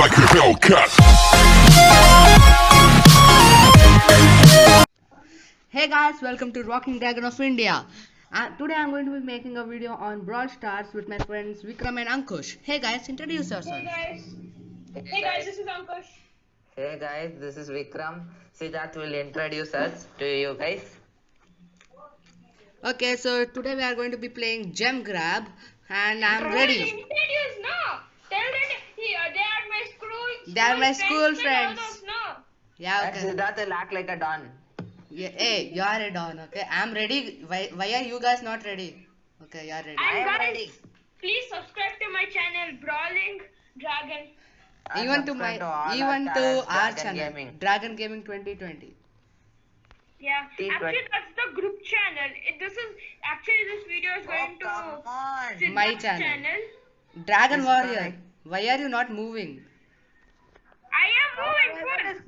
like a Hellcat. Hey guys, welcome to Rocking Dragon of India. Today I'm going to be making a video on Brawl Stars with my friends Vikram and Ankush. Hey guys, introduce yourselves. Hey guys, this is Ankush. Hey guys, this is Vikram. Siddharth will introduce us to you guys. Okay, so today we are going to be playing Gem Grab and I'm ready. Introduce, no. Tell that they are my school. They are my school friends. And all those, no. Yeah, And okay. Siddharth will act like a don. Yeah, hey, you are a don, okay? I'm ready. Why are you guys not ready? Okay, you are ready. I And am guys, ready. please subscribe to my channel, Brawling Dragon. And Even to subscribe my, all even our to channels, our Dragon channel, Gaming. Dragon Gaming 2020. Yeah, T20. actually that's the group channel. This video is going come to on. Siddharth's My channel. Dragon Disconnect. Warrior, why are you not moving? I am moving first.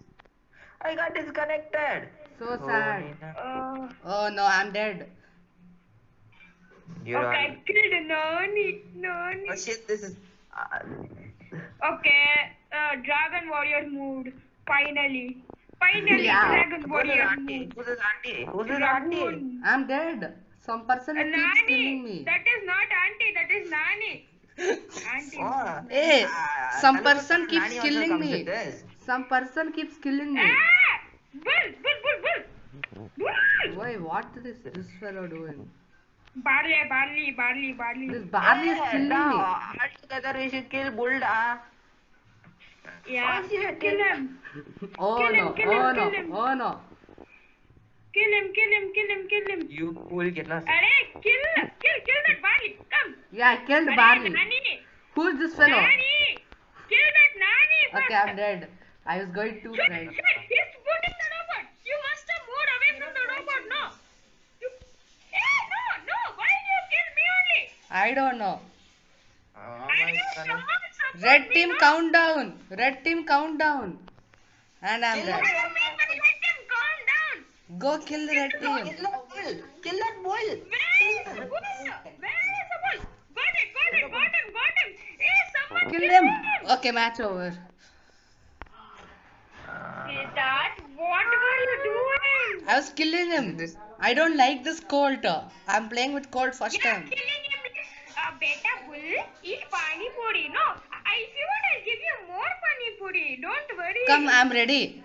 I got disconnected. So sad. Oh no, I'm dead. You're Okay, on. I killed Nani. Oh shit, this is. Okay, Dragon Warrior moved. Finally, Yeah. Dragon Who's his Warrior auntie? moved. Who's his auntie? Who's his auntie? Dragoon. I'm dead. Some person keeps killing Nani. me. That is not auntie. That is Nani. Auntie. Oh. Hey, some Tell us person what keeps Nani also killing comes me. with this. Some person keeps killing me. Ah! Bull. Why? What is this fellow doing? Barley. This Barley is Hey, killing no, me. all together we should kill Bulda. Yeah. Oh, shit. Kill him. Oh Kill him, no! kill Oh him, no! kill him. Oh no! Kill him. You fool, get lost. Arey, kill that Barley. Come. Yeah, I killed Arey, Barley. Nani. Who's this fellow? Nani. Kill that Nani first. Okay, I'm dead. I was going to friends. He's putting the robot. You must have moved away from the robot, no? No. Why did you kill me only? I don't know. Oh I my know god. someone support Red me, team no? countdown. Red team countdown. And I'm What dead. do you mean by let him calm down? Go kill the red team. Kill that bull. Kill that bull. Where is the bull? Got him. Hey, someone Kill kill him. him. Okay, match over. Siddharth, what were you doing? I was killing him. I don't like this Colt. I'm playing with Colt first You're time. killing him. Beta bull, eat pani puri. No, if you want, I'll give you more pani puri. Don't worry. Come, I'm ready.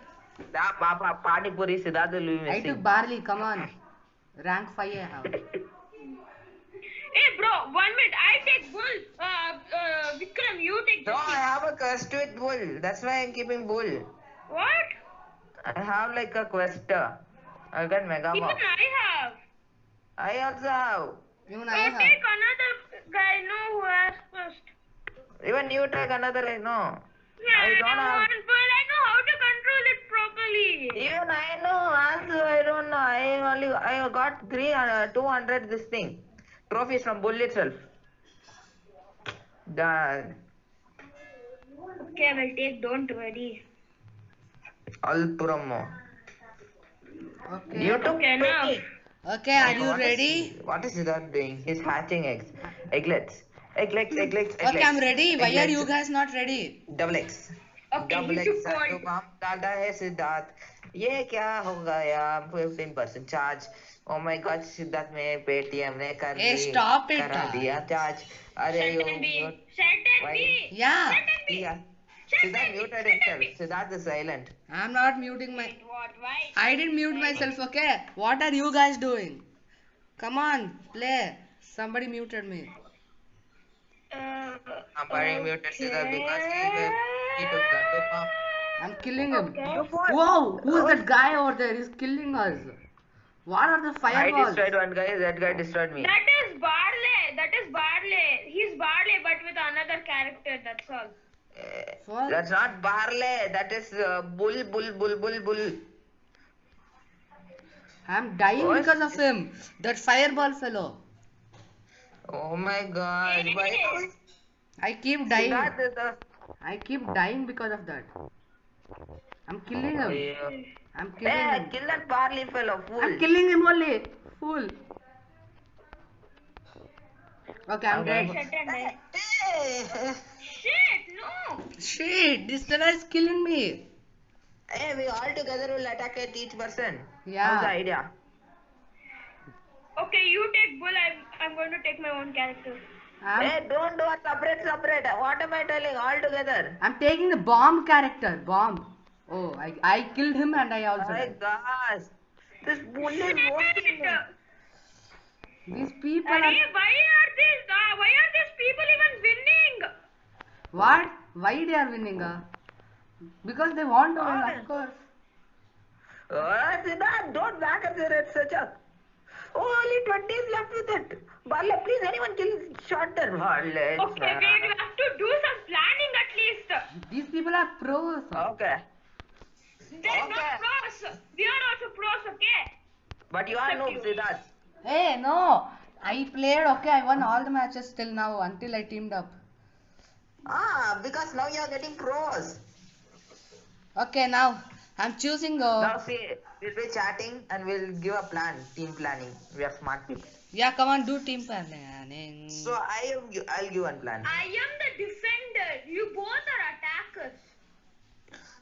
Da papa Pani Puri Siddharth will be I took missing. Barley. Come on. Rank 5 I have. Hey bro, 1 minute. I take bull. Vikram, you take No, this I thing. have a quest with bull. That's why I'm keeping bull. What? I have like a quester. I got mega Even mob. I have. I also have. Even Oh, I have. take another guy. No, who has first. Even you take another. No. Yeah, I don't I have. want, but I know how to control it properly. Even I know. Also, I don't know. I got 200 this thing. Trophies from bull itself. Done. Okay, I will take. Don't worry. All promo. Okay. You took Okay, now. pity. Okay, are you ready? What is that doing? He's hatching eggs. Egglets. Egglets. Okay, I'm ready. Why are Egglets. you guys not ready? Double x Okay, double he took x gold. तो काम डाला है सिद्धार्थ ये क्या हो गया 15% charge oh my God Siddharth में Paytm ने कर Hey, दी stop it. करा दिया चार्ज अरे Set and B. Set and Why? B. Yeah. Set and B. yeah Set Siddharth and B. muted Set and himself B. Siddharth is silent I'm not muting my. What? Why? I didn't mute myself, okay? What are you guys doing? Come on, play. Somebody muted me. I'm very muted Siddharth because he took the top I'm killing him. Okay. Whoa, who's that guy over there? He's killing us. What are the I fireballs? destroyed one guy that guy destroyed me That is Barley. He's Barley, but with another character. That's all. What? that's not barley that is bull I'm dying What? because of him. That fireball fellow. oh my god why I keep dying. Siddharth is the I keep dying because of that. I'm killing him. Yeah. I'm killing Hey, him. kill that barley fellow, fool. I'm killing him only. Fool. Okay, I'm dead. Set and B. Hey, Shit, no. Shit, this fella is killing me. Hey, we all together will attack at each person. Yeah. How's the idea? Okay, you take bull. I'm going to take my own character. Hey, don't do a separate. What am I telling? All together. I'm taking the bomb character. Bomb. Oh, I killed him and I also My died. gosh. This bull is roasting me. These people Arey, are... why are these people even winning? What? Why they are winning? Because they want to win, of course. Siddharth, don't back up there at such a... Oh, only 20 is left with it. Barla, please, anyone kill shorter. Okay, wait, you have to do some planning at least. These people are pros. Okay. They're not pros. We are also pros, okay? But you are Except noob, you. Siddharth. Hey, no. I played, okay, I won all the matches till now until I teamed up. Because now you are getting pros. Okay, now I'm choosing... Now see, we'll be chatting and we'll give a plan, team planning. We are smart people. Yeah, come on, do team planning. So I'll give one plan. I am the defender. You both are attackers.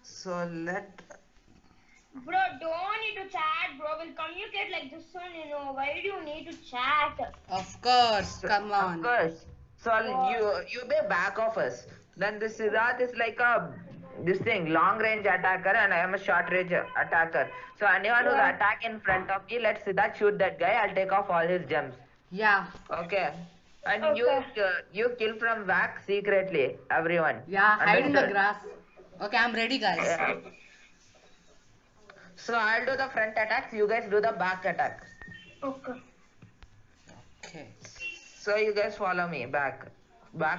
So Bro, don't need to chat, bro. We'll communicate like this one, you know. Why do you need to chat? Of course, come on. Of course. So you be back of us. Then this Siddharth is like this thing, long range attacker, and I am a short range attacker. So anyone who attack in front of me, let Siddharth shoot that guy. I'll take off all his gems. Yeah. Okay. And Okay. you kill from back secretly, everyone. Yeah, hide in the Understood? grass. Okay, I'm ready, guys. Yeah. So I'll do the front attack. You guys do the back attack. Okay. Okay. So you guys follow me back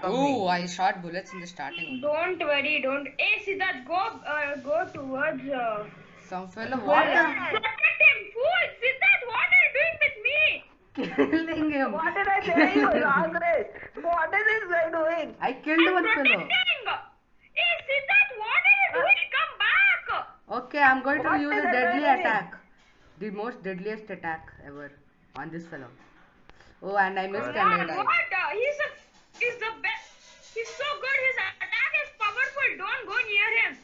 of Ooh, me. I shot bullets in the starting. Don't worry, don't. Hey, Siddharth, go towards. Some fellow, what? Protect him, fool! Siddharth, what are you doing with me? Killing him. What did I say? You long race. What is this guy doing? I killed one fellow. Protecting! Hey, Siddharth, what are you doing? Come back! Okay, I'm going to What use is a that deadly doing? attack. The most deadliest attack ever on this fellow. Oh, and I missed and I What? died. He's the best. He's so good. His attack is powerful. Don't go near him.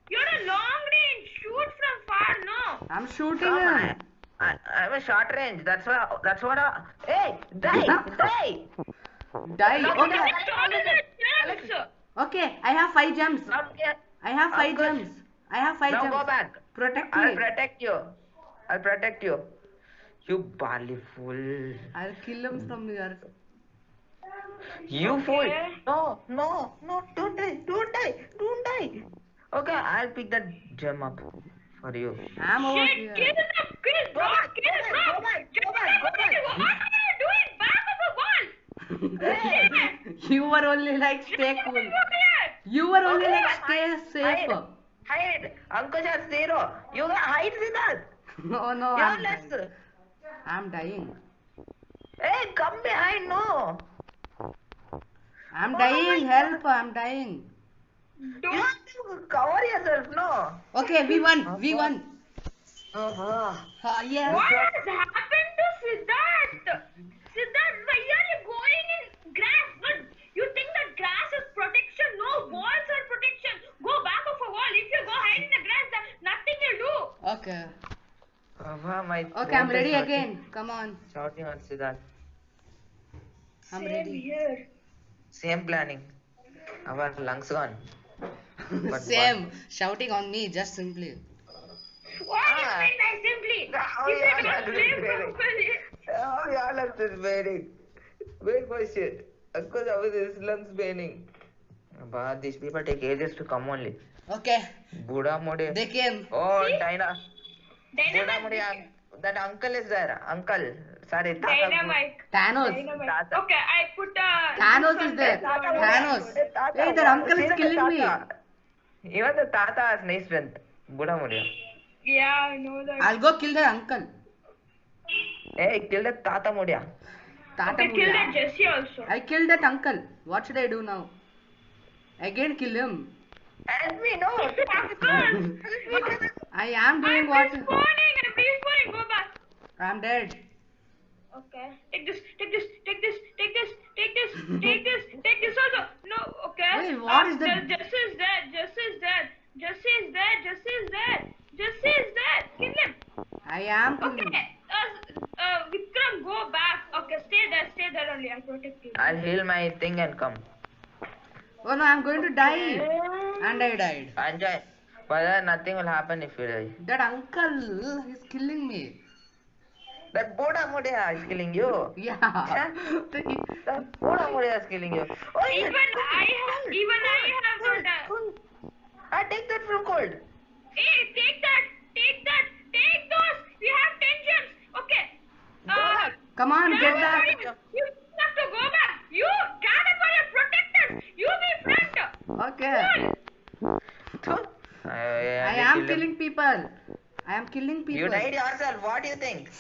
You're a long range. Shoot from far. No. I'm shooting Come on. him. I'm a short range. That's what. Hey, die! Die. No, Okay. Stop the chance. Okay, I have 5 gems. Come here. I have 5 Ankush. gems. I have 5 Now gems. go back. Protect I'll me. protect you. You barley fool. I'll kill him from here. You Okay. fool. No, don't die. Okay, I'll pick that gem up for you. I'm over Shit, here. kill him, bro. Kill him, bro. Go back. What are you doing? Back of the wall. You were only like stay cool. Over here. You were only Okay, like stay safe. Hide. Ankush has 0. You hide, Siddharth. No, no, Yeah, I'm let's. dying. I'm dying. Hey, come behind. No. I'm No, dying. no, Help! I'm dying. You Don't. have to cover yourself. No. Okay, we won. We won. Yes. What has happened to Siddharth? Siddharth, why are you going in grass? But you think that grass is protection? No, walls are protection. Go back of a wall. If you go hide in the grass, then nothing will do. Okay. My Okay, I'm throat is ready hurting. again. Come on. Shouting on Siddharth. I'm Same ready. here. Same planning. Our lungs gone. But Same. Shouting on me, just simply. What do you mean by simply? Oh, If yeah, you yeah, don't yeah, live yeah. properly. Oh, your lungs is burning. Wait for shit. Of course, how is his lungs burning? But these people take ages to come only. Okay. Buddha Mode. They came. Oh, See? Buddha Dynamite. Mode. That uncle is there. Uncle. Sorry, Tata. Dynamite. Thanos. Dynamite. Tata. Okay, I put Thanos is there. Thanos. Hey, that uncle is killing me. Even the Tata has nice strength. Buddha Mode. Yeah, I know that. I'll go kill that uncle. Hey, kill the Tata Mode. Tata Okay, kill that Mulia. Jesse also. I killed that uncle. What should I do now? Again kill him. Help me, no. Of course. I am doing I'm what? respawning. Go back. I'm dead. Okay. Take this. Take this. Take this. Take this. Take this. Take this. Take this also. No. Okay. Wait, what is the- Jesse is dead. Jesse is dead. Jesse is dead. Jesse is dead. Jesse is dead. Kill him. I am killing. Okay. Vikram, go back. Okay. Stay there. Stay there only. I'll protect you. I'll heal my thing and come. Oh no, I'm going to die. And I died. Enjoy. But nothing will happen if you die. That uncle is killing me. That Boda Modea is killing you. Yeah. That Boda Modea is killing you. Oh, Even I have that. I take that from cold. Hey, take that. Take that. Take those. We have 10 gems. Okay. Go back. Come on, get that. You have to go back. You, Dragon Warrior, protect us. You be front. Okay. I am killing people. I am killing people. You died yourself. What do you think?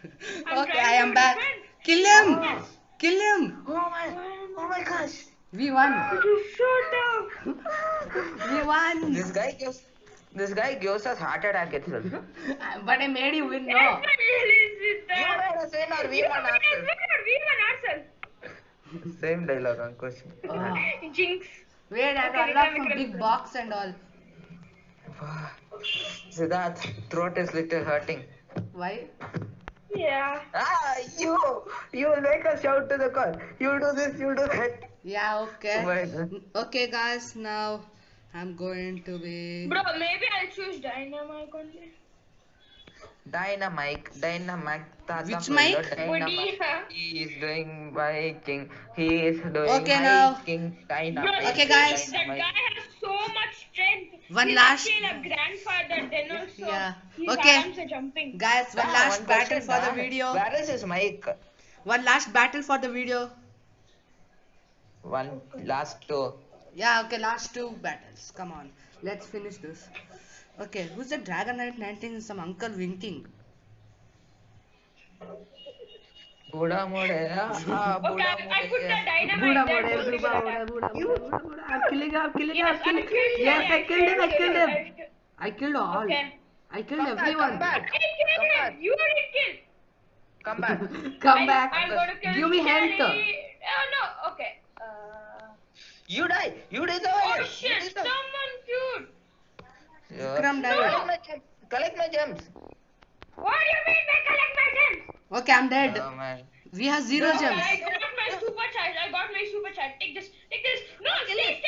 Okay, I am back. Kill him. Kill him. Oh my gosh. We won. You shut up. We won. This guy gives us heart attack itself. But I made you win, no? Yes, but is it You that? made us win or we You won made us ourselves. win or we won ourselves. Same dialogue, Ankush. Oh. Jinx. Wait, I Okay, unlocked we some can- big box and all. Siddharth, throat is little hurting. Why? Yeah. You will make us shout to the call. You do this, you do that. Yeah, okay. Oh my God. Okay, guys, now I'm going to be. Bro, maybe I'll choose Dynamite only. Dynamite. Which mic? Woody. He is doing biking. He is doing Okay, now. hiking. Bro, Dynamite. Okay, guys. That guy has so much strength. One He's last- actually a grandfather, then also Yeah. his Okay. arms are jumping. Guys, one last battle for the video. Where is his mic? One last battle for the video. One last two. Yeah, okay, last two battles. Come on, let's finish this. Okay, who's the Dragon Knight 19? Some uncle winking. Buddha mode. Okay, I put the dynamite there. Don't give it attack. I'm killing him, I'm killing him, Yes, I'm killing I him. killed him. Yes, I killed him, I killed him. I- I killed all. Okay. I killed Come back, everyone. come back. I killed Come him. back. You didn't kill. Come back. Come back. I'm going to kill Give me Sherry. health. Oh no. Okay. You die. You deserve Oh it. You shit! deserve- Someone shoot. Vikram died. Collect my gems. What do you mean by collect my gems? Okay, I'm dead. Oh man. We have 0 Okay, gems. I got my super charge. I got my super charge. Take this. Take this. No, stay.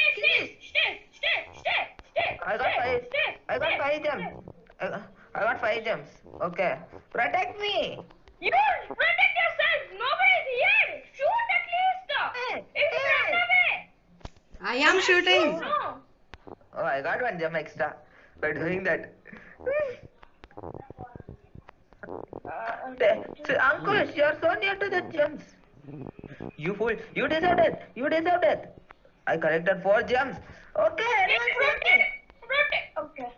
I got five. I got 5 gems. I got 5 gems. Okay. Protect me. You protect yourself. Nobody's here. Shoot at least. If you run away. I am shooting. No. Oh, I got 1 gem extra by doing that. Ankush, you're so near to the gems. You fool. You deserve death. You deserve death. I collected 4 gems. Okay, anyone save me. Protect. Okay.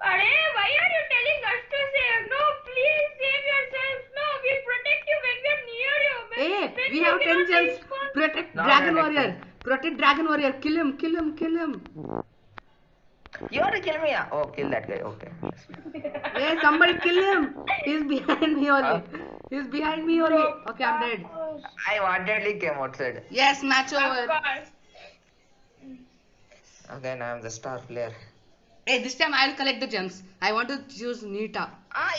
Arey, why are you telling us to save? No, please save yourselves. No, we protect you when we are near you. Hey, When we have 10 cannot gems. respond. Protect No, Dragon no, no. Warrior. Protect Dragon Warrior. Kill him, kill him, kill him. You want to kill me? Oh, kill that guy. Okay. Hey, somebody kill him. He's behind me only. He's behind me only. Okay, I'm dead. I wantedly came outside. Yes, match Of over. course. Okay, now I'm the star player. Hey, this time I'll collect the gems. I want to choose Nita.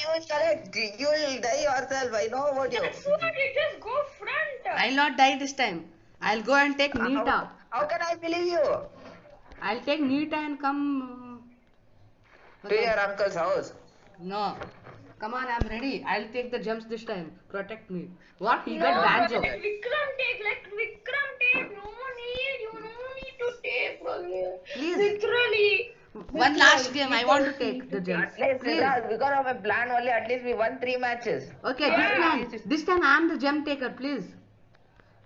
You will collect. You will die yourself. I know about you. That's what you just go front. I'll not die this time. I'll go and take Nita. How can I believe you? I'll take Nita and come. To your uncle's house. No. Come on, I'm ready. I'll take the gems this time. Protect me. What? He No, got Banjo. let Vikram take. Let Vikram take. No need. You no need to take from here. Please. Literally. One last game. I want to take the gems. At least Please. because of a plan only, at least we won 3 matches. Okay, this time I'm the gem taker, please.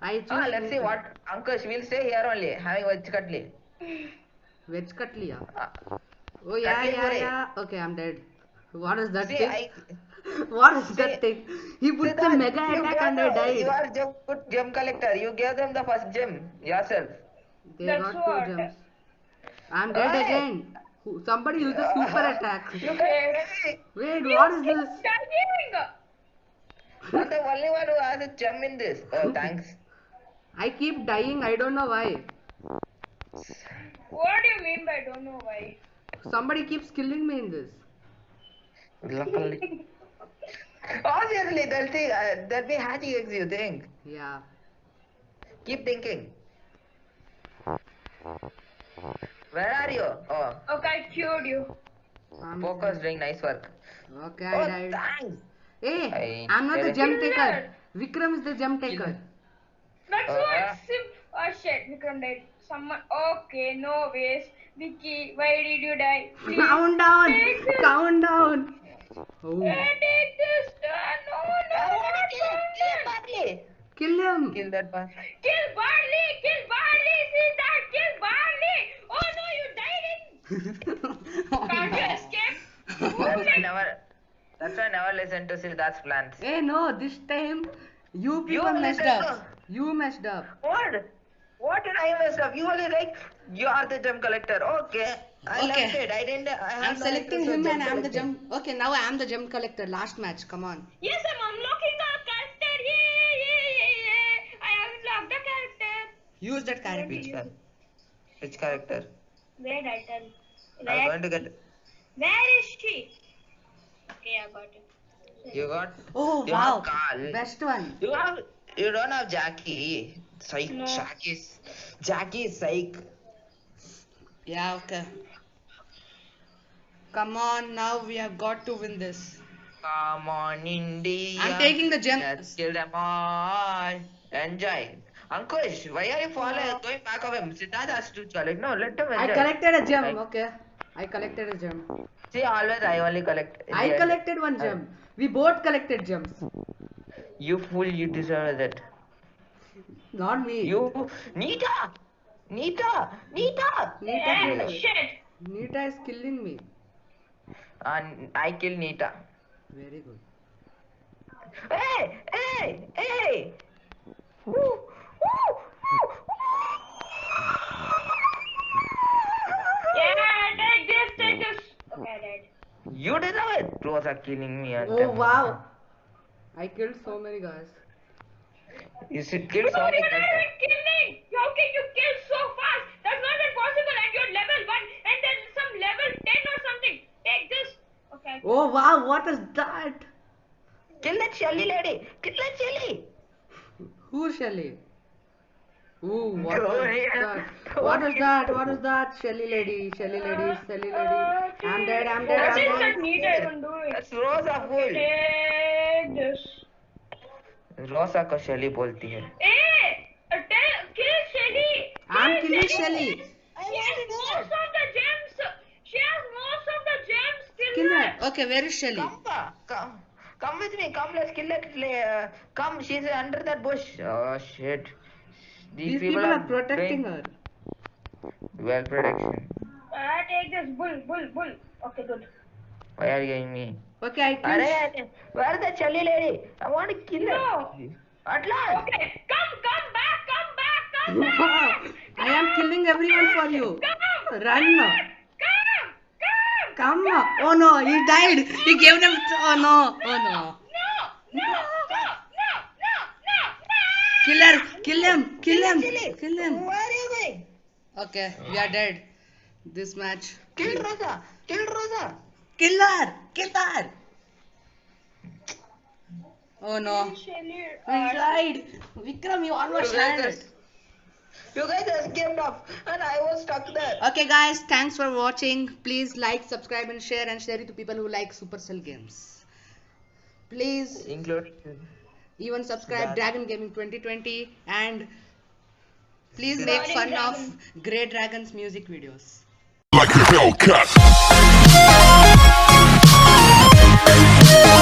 I choose. Let's see what. Ankush, we'll stay here only, having veg cutlery. Veg cutlery. Uh, Oh yeah, Cutlery yeah, puree. yeah. Okay, I'm dead. What is that See, thing? What is that See, thing? He put the Siddharth, mega you attack gave and I them- You died. are good gem collector. You gave them the first gem yourself. They That's got what. 2 gems. I'm dead Why? again. Somebody use a super attack. You can Wait, what is this? Dying. I'm the only one who has a gem in this. Oh, thanks. I keep dying. I don't know why. What do you mean by don't know why? Somebody keeps killing me in this. Luckily. Obviously, they'll be hatching eggs, you think. Yeah. Keep thinking. Where are you? Oh, Okay, I cured you. Poco's doing nice work. Okay, Oh, I died. thanks. Hey, I I'm not the did it. gem taker. Killer. Vikram is the gem taker. That's Uh, what oh shit, Vikram died. Someone okay, no ways. Vicky, why did you die? Please Countdown! take this. Countdown! Oh. Take this. No, no, I want not to kill Barney. Barley. Kill him! Kill that bastard. Kill Barley! Kill Barley! See that? Kill Barley! Oh no, you died in. Can't you escape? That's why I never listen to Siddharth's plans. Hey, no, this time you people messed listen up. You messed up. What? What did I mess up? You only like, you are the gem collector. Okay. I Okay. left it. I didn't. I have I'm no selecting interest in him and I'm the collecting. gem. Okay, now I am the gem collector. Last match, come on. Yes, I'm unlocking a character. Yeah. I have unlocked a character. Use that character. Which one? Which character? Where I tell? I'm going to get. Where is she? Okay, I got it. You got. Oh, You wow. have Carl. Best one. You have. You don't have Jackie. Psych. No. Jackie is psych. Yeah, okay. Come on, now we have got to win this. Come on, India. I'm taking the gem. Let's kill them all. Enjoy. Ankush, why are you going back of him? Siddharth has to collect. No, let him enjoy. I collected a gem, Like- okay. I collected a gem. See, always I only collect. in I the end. collected one gem. We both collected gems. You fool, you deserve that. Not me. You. Nita! Nita! Nita! Yeah, shit. Nita is killing me. And I kill Nita. Very good. Hey! Hey! Hey! Woo! Woo! Yeah, take this. Okay, I died. You deserve it. Rosa killing me. And Oh, wow. I killed so many guys. You should kill No, so many you're not guys. even killing. How can you kill so fast? That's not impossible. And you're level 1 and then some level 10 or something. Take this. Okay. Oh, wow. What is that? Kill that Shelly lady. Kill that Shelly. Who, Shelly? Ooh, what Go is ahead. that? Go What is ahead. that? What is that? Shelly lady, Shelly lady, Shelly lady. I'm dead, I'm dead, What I'm is dead. that need I even do it? That's Rosa fool. Take this. रोसा को शेली बोलती है Hey, kill Shelly. I'm Kill killing Shelly. She has most of the gems. She has most of the gems. Kill her. her. Okay, where is Shelly? come with me, come, let's kill that come, she's under that bush. Oh shit, These people are protecting her. well protection. Take this bull. Okay, good. Why are you giving me? Okay, I killed. Arey, where is that Shelly lady? I want to kill her. No. At last. Okay, come back. I am killing everyone for you. Come. Run. Come. Come. Oh no, he died. He gave them. Oh no. Oh no. No. Kill her. Kill him. Kill him. Shelly. Kill him. Where are you going? Okay, we are dead. This match. Kill Rosa. Kill Rosa. Kill her. Kill her. Oh no. Shelly. I died. Vikram, you almost landed. You guys escaped off and I was stuck there. Okay guys, thanks for watching. Please like, subscribe and share it to people who like Supercell games. Please Including even subscribe That- Dragon Gaming 2020 and please make fun of Grey Dragon's music videos. like a Hellcat.